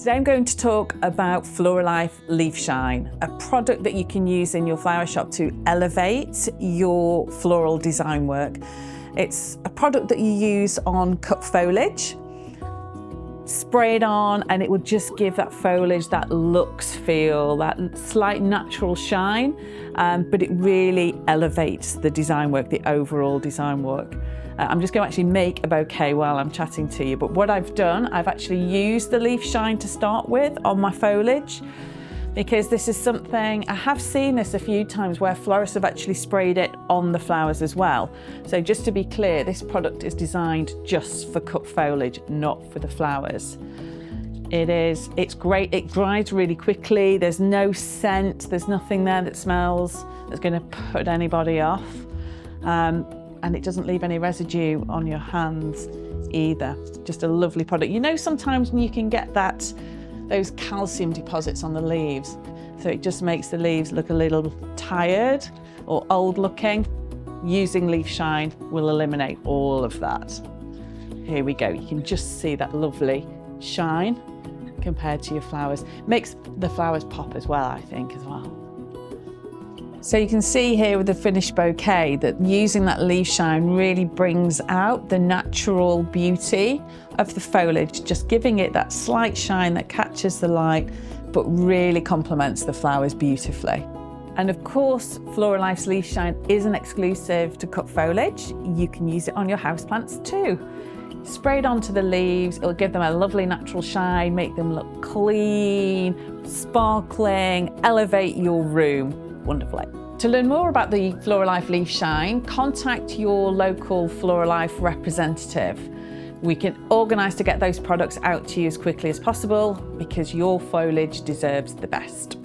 Today I'm going to talk about FloraLife LeafShine, a product that you can use in your flower shop to elevate your floral design work. It's a product that you use on cut foliage. Spray it on and it will just give that foliage that luxe feel, that slight natural shine, but it really elevates the design work, the overall design work. I'm just going to actually make a bouquet while I'm chatting to you, but what I've done, I've actually used the LeafShine to start with on my foliage, because this is something, I have seen this a few times where florists have actually sprayed it on the flowers as well. So just to be clear, this product is designed just for cut foliage, not for the flowers. It's great, it dries really quickly, there's no scent, there's nothing there that smells that's going to put anybody off. And it doesn't leave any residue on your hands either. Just a lovely product. You know, sometimes you can get those calcium deposits on the leaves, so it just makes the leaves look a little tired or old looking. Using LeafShine will eliminate all of that. Here we go, you can just see that lovely shine compared to your flowers. Makes the flowers pop as well, I think, as well. So you can see here with the finished bouquet that using that LeafShine really brings out the natural beauty of the foliage, just giving it that slight shine that catches the light, but really complements the flowers beautifully. And of course, FloraLife's LeafShine isn't exclusive to cut foliage. You can use it on your houseplants too. Spray it onto the leaves, it'll give them a lovely natural shine, make them look clean, sparkling, elevate your room wonderfully. To learn more about the FloraLife LeafShine, contact your local FloraLife representative. We can organise to get those products out to you as quickly as possible because your foliage deserves the best.